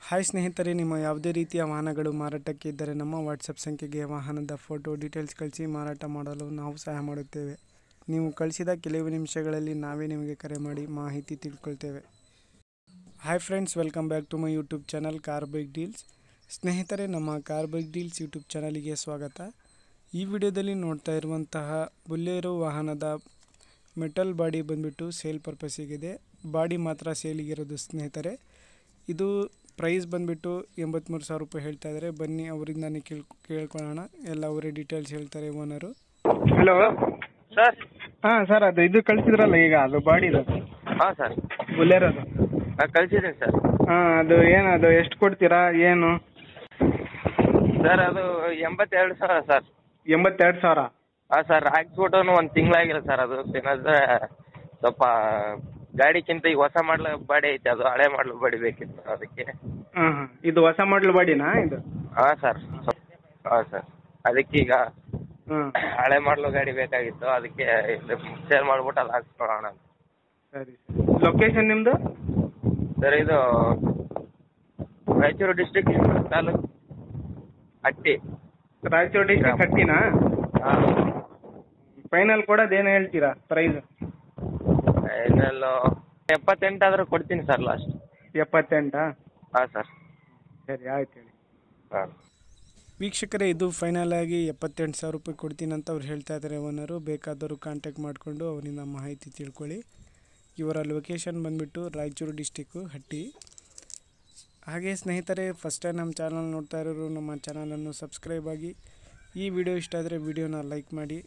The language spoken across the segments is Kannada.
ಹಾಯ್ ಸ್ನೇಹಿತರೆ, ನಿಮ್ಮ ಯಾವುದೇ ರೀತಿಯ ವಾಹನಗಳು ಮಾರಾಟಕ್ಕೆ ಇದ್ದರೆ ನಮ್ಮ ವಾಟ್ಸಪ್ ಸಂಖ್ಯೆಗೆ ವಾಹನದ ಫೋಟೋ ಡೀಟೇಲ್ಸ್ ಕಳಿಸಿ ಮಾರಾಟ ಮಾಡಲು ನಾವು ಸಹಾಯ ಮಾಡುತ್ತೇವೆ. ನೀವು ಕಳಿಸಿದ ಕೆಲವು ನಿಮಿಷಗಳಲ್ಲಿ ನಾವೇ ನಿಮಗೆ ಕರೆ ಮಾಡಿ ಮಾಹಿತಿ ತಿಳ್ಕೊಳ್ತೇವೆ. Hi friends, welcome back to my YouTube channel car bike deals. ಸ್ನೇಹಿತರೆ, ನಮ್ಮ ಕಾರ್ ಬೈಕ್ ಡೀಲ್ಸ್ ಯೂಟ್ಯೂಬ್ ಚಾನಲಿಗೆ ಸ್ವಾಗತ. ಈ ವಿಡಿಯೋದಲ್ಲಿ ನೋಡ್ತಾ ಇರುವಂತಹ ಬುಲೆರೋ ವಾಹನದ ಮೆಟಲ್ ಬಾಡಿ ಬಂದುಬಿಟ್ಟು ಸೇಲ್ ಪರ್ಪಸ್ಸಿಗಿದೆ. ಬಾಡಿ ಮಾತ್ರ ಸೇಲಿಗಿರೋದು ಸ್ನೇಹಿತರೆ. ಇದು ಪ್ರೈಸ್ ಬಂದುಬಿಟ್ಟು 83,000 ರೂಪಾಯಿ ಹೇಳ್ತಾ ಇದ್ದಾರೆ. ಬನ್ನಿ ಅವರಿಂದಾನೇ ಕೇಳ್ಕೊಳ್ಳೋಣ. ಎಲ್ಲ ಅವರೇ ಡೀಟೇಲ್ಸ್ ಹೇಳ್ತಾರೆ ಓನರು. Hello sir. ಹಾಂ ಸರ್, ಇದು ಕಳಿಸಿದ್ರಲ್ಲ ಈಗ, ಅದು ಬಾಡಿದು. ಹಾಂ ಸರ್, ಬುಲೆರೋದು. ನಾನು ಕಳಿಸಿದ್ದೀನಿ ಸರ್. ಹಾಂ, ಅದು ಏನದು ಎಷ್ಟು ಕೊಡ್ತೀರಾ ಏನು? ಸರ್ ಅದು 82,000 ಸರ್. 82,000? ಹಾಂ ಸರ್, ಹಾಕ್ಸ್ಬಿಟ್ಟು ಒಂದು ತಿಂಗಳಾಗಿಲ್ಲ ಸರ್. ಅದು ಏನಾದ್ರೆ ಸ್ವಲ್ಪ ಗಾಡಿಕ್ಕಿಂತ ಈಗ ಹೊಸ ಮಾಡಲು ಬಾಡಿ ಐತೆ, ಅದು ಹಳೆ ಮಾಡಲು ಬಾಡಿ ಬೇಕಿತ್ತು ಅದಕ್ಕೆ. ಹಾಂ ಹಾಂ, ಇದು ಹೊಸ ಮಾಡಲ್ ಬಾಡಿನಾ ಇದು? ಹಾಂ ಸರ್. ಹಾಂ ಸರ್, ಅದಕ್ಕೀಗ ಹಾಂ, ಹಳೆ ಮಾಡಲು ಗಾಡಿ ಬೇಕಾಗಿತ್ತು, ಅದಕ್ಕೆ ಸೇಲ್ ಮಾಡ್ಬಿಟ್ಟು ಅದು ಹಾಕ್ಸ್ಕೊಳ್ಳೋಣ ಅಂತ. ಸರಿ ಸರಿ. ಲೊಕೇಶನ್ ನಿಮ್ಮದು? ಸರ್ ಇದು ರಾಯಚೂರು ಡಿಸ್ಟಿಕ್ ತಾಲೂಕು ಹಟ್ಟಿ. ರಾಯಚೂರು ಡಿಸ್ಟ್ರಿಕ್ಟ್ ಹಟ್ಟಿನಾ? ಹಾಂ. ಫೈನಲ್ ಕೊಡೋದು ಏನು ಹೇಳ್ತೀರಾ ಪ್ರೈಸ್? ಫೈನಲ್ಲು 78 ಆದರೂ ಕೊಡ್ತೀನಿ ಸರ್ ಲಾಸ್ಟ್. 78? ಹಾಂ ಸರ್. ಸರಿ, ಆಯ್ತು ಹೇಳಿ. ಹಾಂ. ವೀಕ್ಷಕರೇ, ಇದು ಫೈನಲ್ ಆಗಿ 78,000 ರೂಪಾಯಿ ಕೊಡ್ತೀನಿ ಅಂತ ಅವ್ರು ಹೇಳ್ತಾ ಇದ್ದಾರೆ ಓನರು. ಬೇಕಾದವರು ಕಾಂಟ್ಯಾಕ್ಟ್ ಮಾಡಿಕೊಂಡು ಅವರಿಂದ ಮಾಹಿತಿ ತಿಳ್ಕೊಳ್ಳಿ. ಇವರ ಲೊಕೇಶನ್ ಬಂದುಬಿಟ್ಟು ರಾಯಚೂರು ಡಿಸ್ಟಿಕ್ಕು ಹಟ್ಟಿ. ಹಾಗೆ ಸ್ನೇಹಿತರೆ, ಫಸ್ಟ್ ಟೈಮ್ ನಮ್ಮ ಚಾನಲ್ ನೋಡ್ತಾ ಇರೋರು ನಮ್ಮ ಚಾನಲನ್ನು ಸಬ್ಸ್ಕ್ರೈಬ್ ಆಗಿ. ಈ ವಿಡಿಯೋ ಇಷ್ಟ ಆದರೆ ವಿಡಿಯೋನ ಲೈಕ್ ಮಾಡಿ.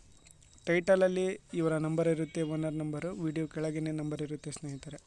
ಟೈಟಲಲ್ಲಿ ಇವರ ನಂಬರ್ ಇರುತ್ತೆ, ಓನರ್ ನಂಬರು. ವಿಡಿಯೋ ಕೆಳಗೇ ನಂಬರ್ ಇರುತ್ತೆ ಸ್ನೇಹಿತರೆ.